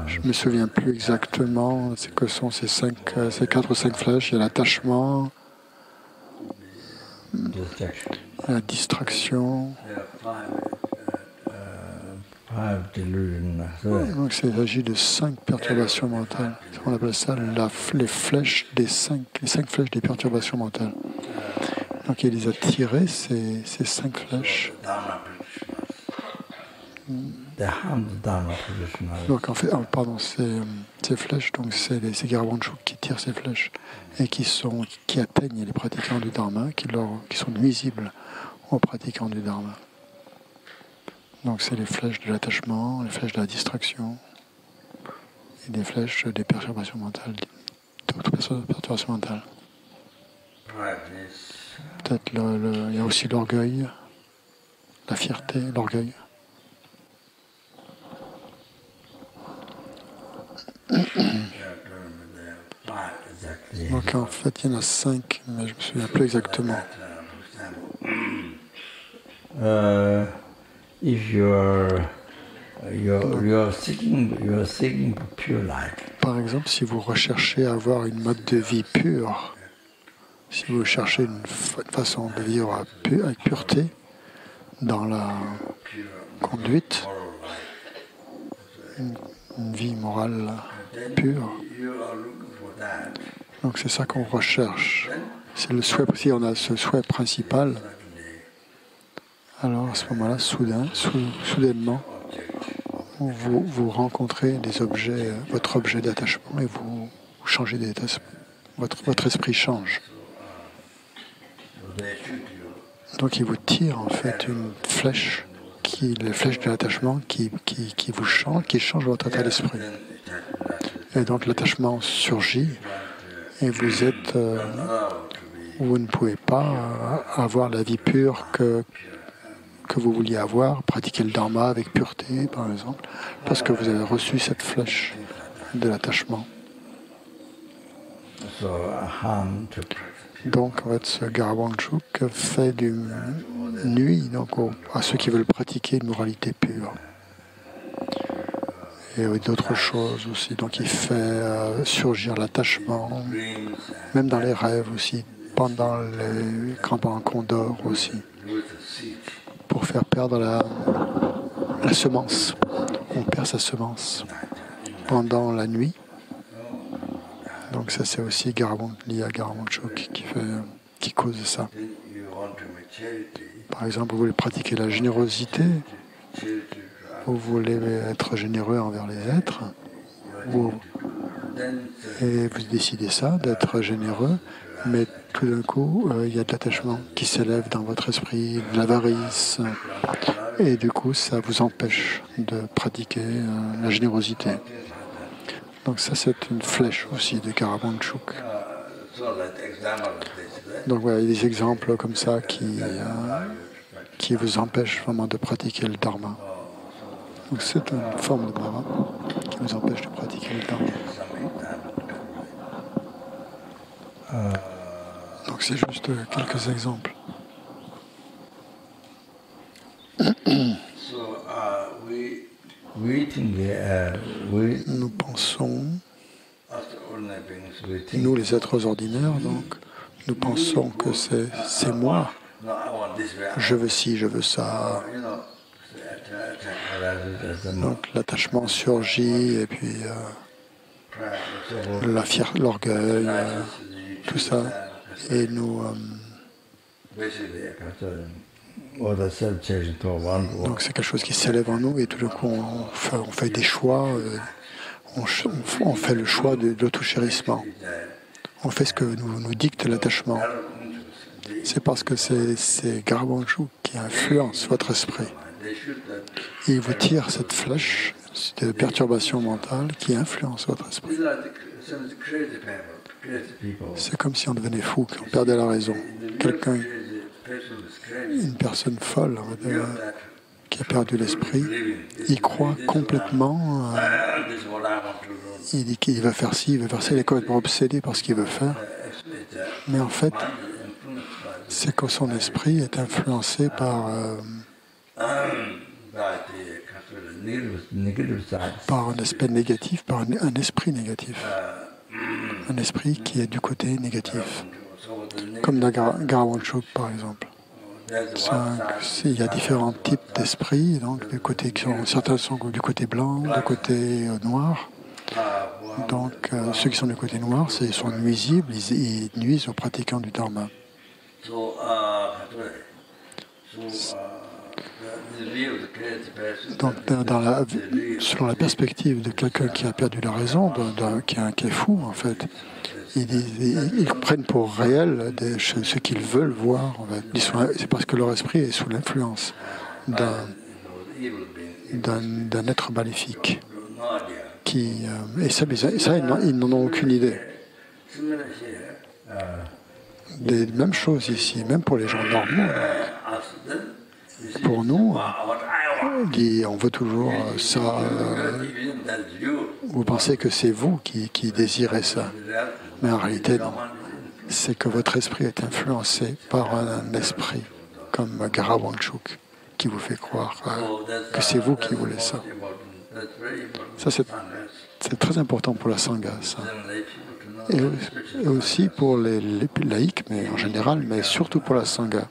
Je ne me souviens plus exactement ce que sont ces 4 ou 5 flèches. Il y a l'attachement, la distraction. Donc il s'agit de 5 perturbations mentales. On appelle ça les 5 flèches des perturbations mentales. Donc il les a tirées, ces 5 flèches. Donc en fait, ces flèches, donc c'est Garawangchuk qui tirent ces flèches et qui atteignent les pratiquants du Dharma, qui sont nuisibles aux pratiquants du Dharma. Donc c'est les flèches de l'attachement, les flèches de la distraction et des flèches des perturbations mentales, d'autres perturbations mentales. Peut-être il y a aussi l'orgueil, la fierté, l'orgueil. Donc en fait il y en a 5, mais je ne me souviens plus exactement. If you're seeking pure life. Par exemple, si vous recherchez à avoir une mode de vie pure, si vous cherchez une façon de vivre avec pureté dans la conduite, une vie morale pure, donc c'est ça qu'on recherche. C'est le souhait, si on a ce souhait principal, alors à ce moment-là, soudainement, vous rencontrez des objets, votre objet d'attachement et vous changez d'état. Votre esprit change. Donc il vous tire en fait une flèche, la flèche de l'attachement qui vous change, qui change votre état d'esprit. Et donc l'attachement surgit et vous êtes, vous ne pouvez pas avoir la vie pure que vous vouliez avoir, pratiquer le dharma avec pureté par exemple, parce que vous avez reçu cette flèche de l'attachement. Donc, en fait, ce Garawanchuk fait du nuit donc, à ceux qui veulent pratiquer une moralité pure. Et d'autres choses aussi. Donc, il fait surgir l'attachement, même dans les rêves aussi, pendant qu'on dort aussi, pour faire perdre la semence. On perd sa semence pendant la nuit. Donc ça c'est aussi lié à Garawanchuk qui cause ça. Par exemple, vous voulez pratiquer la générosité, vous voulez être généreux envers les êtres, et vous décidez ça, d'être généreux, mais tout d'un coup, il y a de l'attachement qui s'élève dans votre esprit, de l'avarice, et du coup ça vous empêche de pratiquer la générosité. Donc ça, c'est une flèche aussi de Garawanchuk. Donc voilà, il y a des exemples comme ça qui vous empêchent vraiment de pratiquer le dharma. Donc c'est une forme de bhava qui vous empêche de pratiquer le dharma. Donc c'est juste quelques exemples. Nous pensons, nous les êtres ordinaires, donc, nous pensons que c'est moi. Je veux ci, je veux ça. Donc l'attachement surgit et puis l'orgueil, tout ça. Et nous... donc c'est quelque chose qui s'élève en nous et tout d'un coup on fait des choix, on fait le choix de l'auto-chérissement. On fait ce que nous dicte l'attachement. C'est parce que c'est Garawanchuk qui influence votre esprit. Il vous tire cette flèche de perturbation mentale qui influence votre esprit. C'est comme si on devenait fou, qu'on perdait la raison. Une personne folle qui a perdu l'esprit, il croit complètement, il dit qu'il va faire ci, il va faire ça, il est complètement obsédé par ce qu'il veut faire. Mais en fait, c'est que son esprit est influencé par un aspect négatif, par un esprit négatif. Un esprit qui est du côté négatif. Comme dans Garawanchuk, par exemple. Il y a différents types d'esprits, donc certains sont du côté blanc, du côté noir. Donc ceux qui sont du côté noir, ils sont nuisibles, ils nuisent aux pratiquants du dharma. Donc selon la perspective de quelqu'un qui a perdu la raison, qui est fou en fait, ils prennent pour réel ce qu'ils veulent voir. En fait. C'est parce que leur esprit est sous l'influence d'un être maléfique. Et ça, ils n'en ont aucune idée. Des mêmes choses ici, même pour les gens normaux. Pour nous, on veut toujours ça. Vous pensez que c'est vous qui désirez ça. Mais en réalité, non. C'est que votre esprit est influencé par un esprit comme Garawanchuk qui vous fait croire que c'est vous qui voulez ça. Ça, c'est très important pour la Sangha, ça. Et aussi pour les laïcs, mais en général, mais surtout pour la Sangha.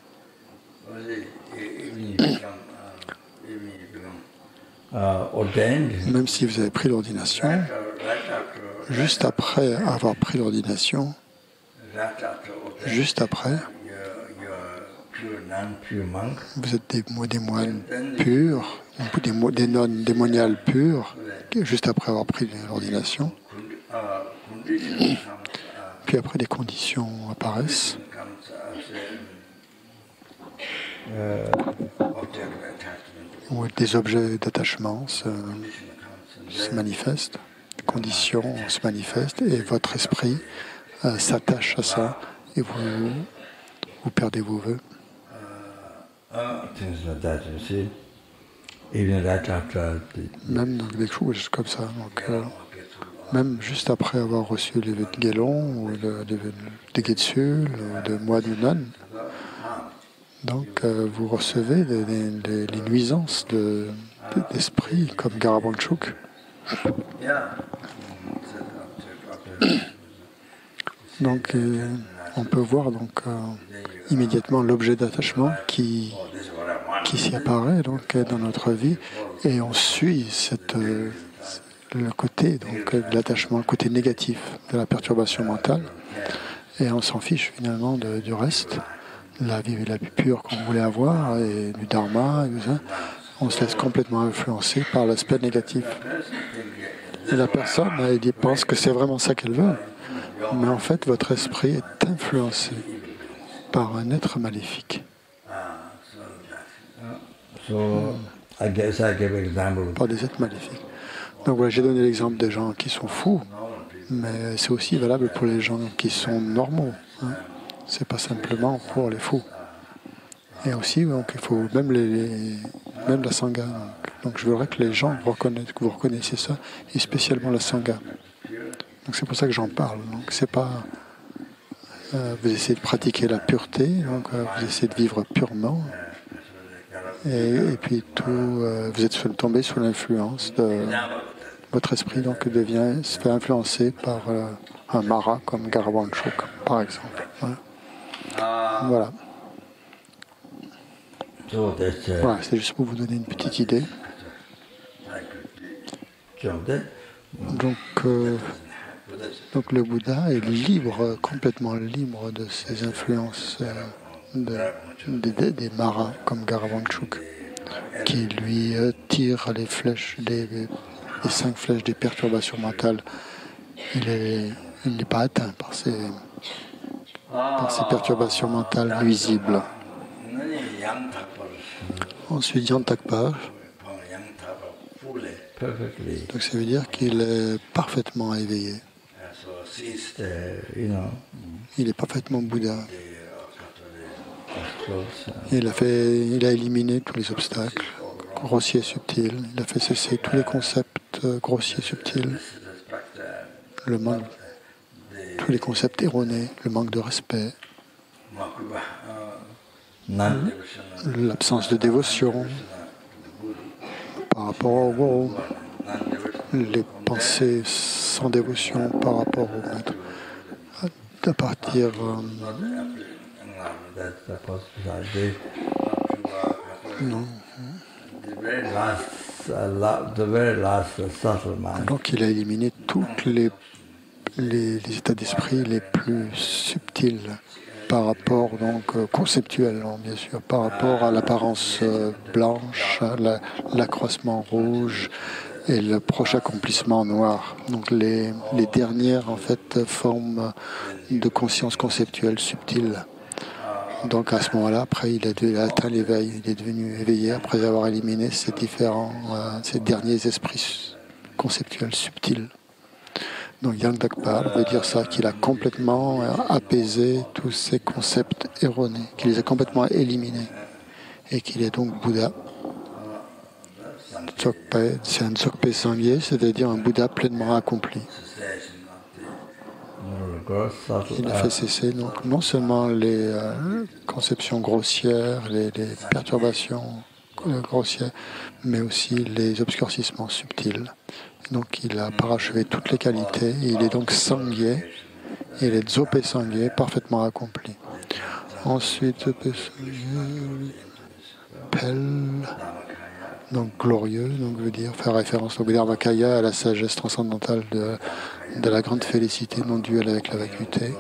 Même si vous avez pris l'ordination, juste après avoir pris l'ordination, juste après, vous êtes des moines purs, des nonnes démoniales pures, juste après avoir pris l'ordination. Puis après, des conditions apparaissent. où des objets d'attachement se manifestent, des conditions se manifestent, et votre esprit s'attache à ça, et vous perdez vos vœux. Things like that, you see. Even right after Même donc, des choses comme ça. Donc, même juste après avoir reçu les vœux de Gelon, ou les vœux de Getsul, ou de Moine Nun, donc vous recevez les nuisances d'esprit comme Garabanchuk. Donc on peut voir donc immédiatement l'objet d'attachement qui s'y apparaît donc dans notre vie, et on suit le côté donc de l'attachement, le côté négatif de la perturbation mentale, et on s'en fiche finalement du reste, la vie la plus pure qu'on voulait avoir, et du dharma, et tout ça. On se laisse complètement influencer par l'aspect négatif. Et la personne, elle pense que c'est vraiment ça qu'elle veut, mais en fait votre esprit est influencé par un être maléfique. Par des êtres maléfiques. Donc voilà, j'ai donné l'exemple des gens qui sont fous, mais c'est aussi valable pour les gens qui sont normaux. Hein. C'est pas simplement pour les fous. Et aussi, donc, il faut même même la sangha. Donc je voudrais que les gens reconnaissent, que vous reconnaissiez ça, et spécialement la sangha. Donc c'est pour ça que j'en parle. Donc c'est pas vous essayez de pratiquer la pureté, donc vous essayez de vivre purement. Et puis vous êtes tombé sous l'influence de votre esprit, donc se fait influencer par un Mara comme Garabanchuk, par exemple. Voilà. Voilà, c'est juste pour vous donner une petite idée. Donc le Bouddha est libre, complètement libre de ses influences des maras comme Garavanchuk, qui lui tire les flèches, les 5 flèches des perturbations mentales. Il n'est pas atteint par ces perturbations mentales nuisibles. Ensuite, Yantakpa. Donc ça veut dire qu'il est parfaitement éveillé. Il est parfaitement Bouddha. Il a éliminé tous les obstacles grossiers et subtils. Il a fait cesser tous les concepts grossiers et subtils. Tous les concepts erronés, le manque de respect, l'absence de dévotion par rapport au guru, les pensées sans dévotion par rapport au maître. À partir non. Donc il a éliminé tous les états d'esprit les plus subtils par rapport, donc conceptuel, bien sûr, par rapport à l'apparence blanche, à l'accroissement rouge et le proche accomplissement noir. Donc les dernières, en fait, formes de conscience conceptuelle subtile. Donc à ce moment-là, après, il a atteint l'éveil, il est devenu éveillé après avoir éliminé ces derniers esprits conceptuels subtils. Donc Yantakpa veut dire ça, qu'il a complètement apaisé tous ces concepts erronés, qu'il les a complètement éliminés, et qu'il est donc Bouddha. Dzogpa, c'est un Dzogpa Sangye, c'est-à-dire un Bouddha pleinement accompli. Il a fait cesser donc non seulement les conceptions grossières, les perturbations grossières, mais aussi les obscurcissements subtils. Donc il a parachevé toutes les qualités, et il est donc Sangye, et il est Dzogpa Sangye parfaitement accompli. Ensuite, Pel, donc glorieux, donc veut dire faire référence au Dharmakaya, à la sagesse transcendantale de la grande félicité non duelle avec la vacuité,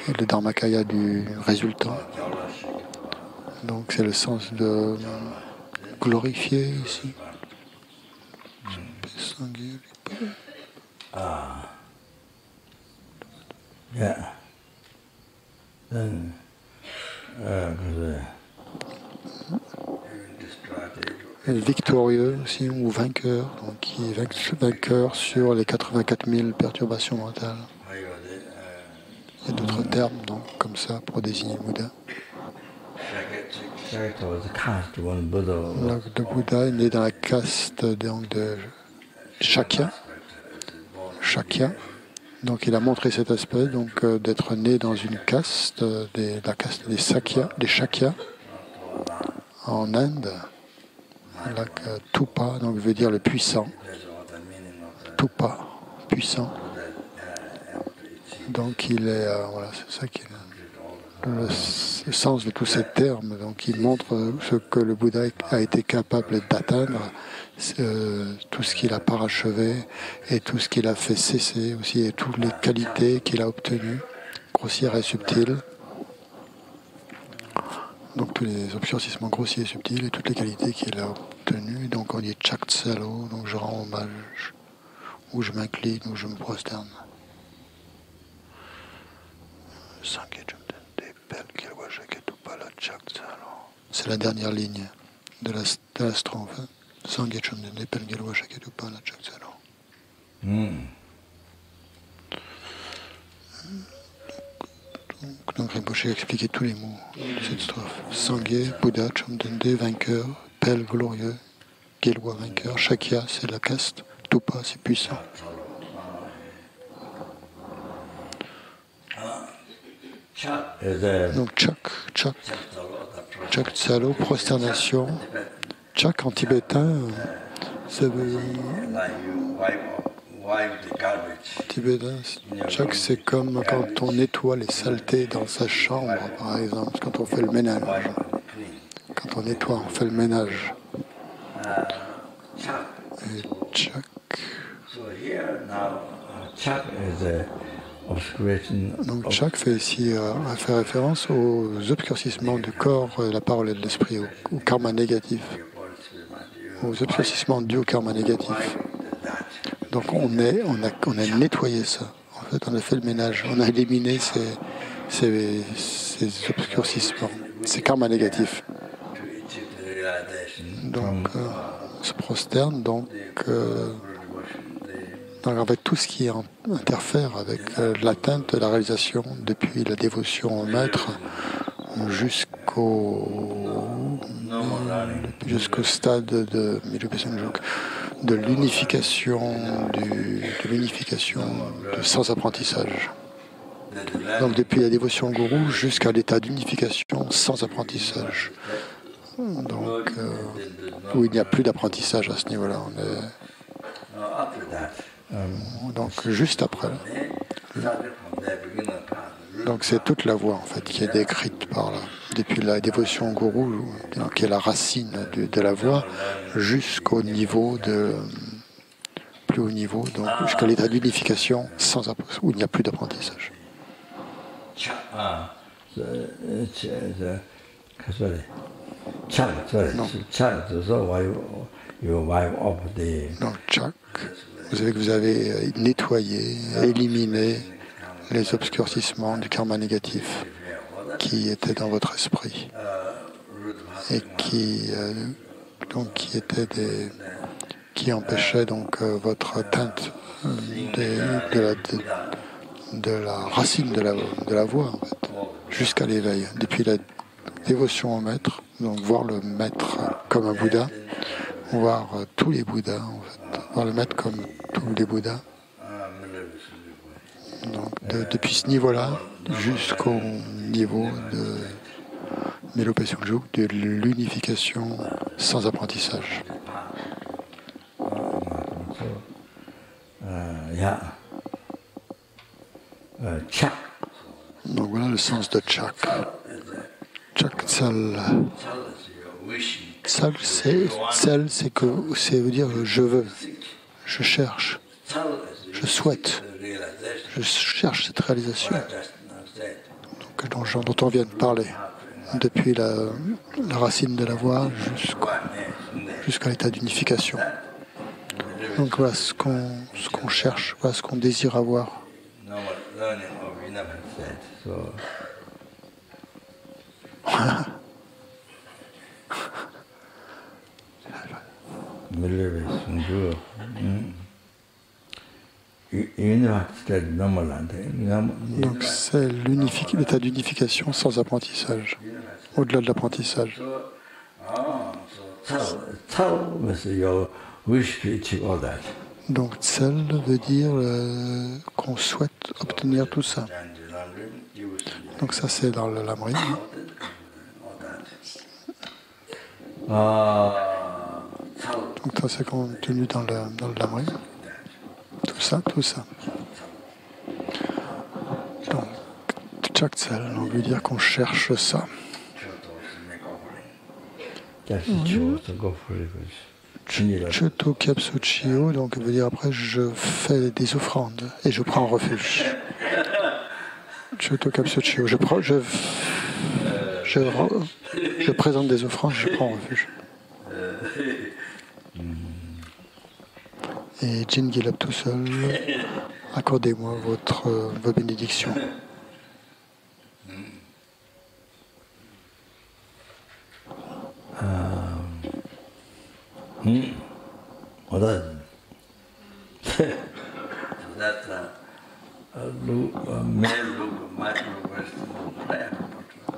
et le Dharmakaya du résultat. Donc c'est le sens de glorifier ici. Yeah. Then, victorieux aussi, ou vainqueur, donc qui est vainqueur sur les 84 000 perturbations mentales. Il y a d'autres termes donc, comme ça pour désigner le Bouddha. Donc, le Bouddha est né dans la caste donc, de Shakya. Shakya. Donc il a montré cet aspect donc d'être né dans une caste, la caste des Shakya en Inde. Tupa donc veut dire le puissant. Tupa, puissant. Donc il est voilà, c'est ça qui est le sens de tous ces termes. Donc il montre ce que le Bouddha a été capable d'atteindre. Tout ce qu'il a parachevé et tout ce qu'il a fait cesser aussi et toutes les qualités qu'il a obtenues, grossières et subtiles. Donc tous les obscurcissements grossiers et subtils et toutes les qualités qu'il a obtenues. Donc on dit Chak Tsalo, donc je rends hommage, ou je m'incline, ou je me prosterne. C'est la dernière ligne de la strophe. Donc Rinpoche a expliqué tous les mots de cette strophe. Sangye, Bouddha, Chomdende, vainqueur, Pel, glorieux, Gelwa, vainqueur, Shakya, c'est la caste, Tupa, c'est puissant. Donc Chak Tsalo, prosternation. Chak en tibétain, ça veut tibétain, Chak c'est comme quand on nettoie les saletés dans sa chambre, par exemple, quand on fait le ménage. Quand on nettoie, on fait le ménage. Et Chak. Donc Chak fait ici fait référence aux obscurcissements du corps, de la parole et de l'esprit, au karma négatif, aux obscurcissements dus au karma négatif. Donc on a nettoyé ça. En fait, on a fait le ménage, on a éliminé ces obscurcissements, ces karmas négatifs. Donc on se prosterne avec tout ce qui interfère avec l'atteinte de la réalisation, depuis la dévotion au maître jusqu'au stade de l'unification, sans apprentissage. Donc depuis la dévotion au gourou jusqu'à l'état d'unification sans apprentissage. Donc où il n'y a plus d'apprentissage à ce niveau-là. Donc juste après. Donc c'est toute la voie en fait qui est décrite par là. Depuis la dévotion au gourou, qui est la racine de la voie, jusqu'au niveau plus haut niveau, donc jusqu'à l'état d'unification où il n'y a plus d'apprentissage. Donc Chak, vous savez que vous avez nettoyé, éliminé les obscurcissements du karma négatif qui étaient dans votre esprit et qui empêchaient donc votre atteinte de la racine de la voie, en fait, jusqu'à l'éveil. Depuis la dévotion au maître, donc voir le maître comme un Bouddha, voir tous les Bouddhas, en fait, voir le maître comme tous les Bouddhas. Donc depuis ce niveau-là jusqu'au niveau de Melopesungjuk, de l'unification sans apprentissage. Donc voilà le sens de Chak. Chak Tsal. Tsal, c'est veut dire je veux, je cherche, je souhaite, je cherche cette réalisation dont on vient de parler, depuis la racine de la voie jusqu'à l'état d'unification. Donc voilà ce qu'on cherche, voilà ce qu'on désire avoir. Donc c'est l'état d'unification sans apprentissage, au-delà de l'apprentissage. Donc tsel veut dire qu'on souhaite obtenir tout ça. Donc ça c'est dans le lamrim. Donc ça c'est contenu dans le lamrim. Tout ça. Donc tchaksel, on veut dire qu'on cherche ça. Choto Kapsuchio, donc veut dire après je fais des offrandes et je prends refuge. Choto Kapsuchio, je présente des offrandes, je prends refuge. Et Jin Gilab tout seul, accordez-moi vos bénédictions.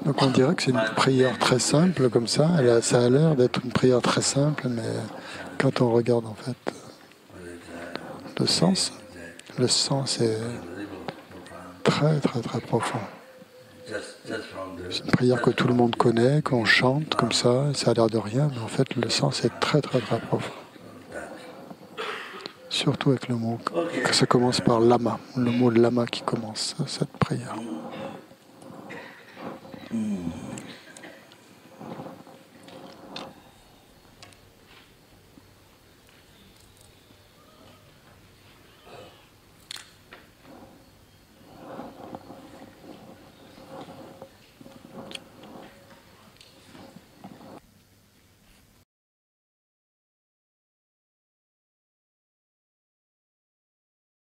Donc on dirait que c'est une prière très simple comme ça. Ça a l'air d'être une prière très simple, mais quand on regarde en fait le sens est très très très profond. C'est une prière que tout le monde connaît, qu'on chante comme ça a l'air de rien, mais en fait le sens est très très très profond. Surtout avec le mot, que ça commence par lama, le mot lama qui commence cette prière.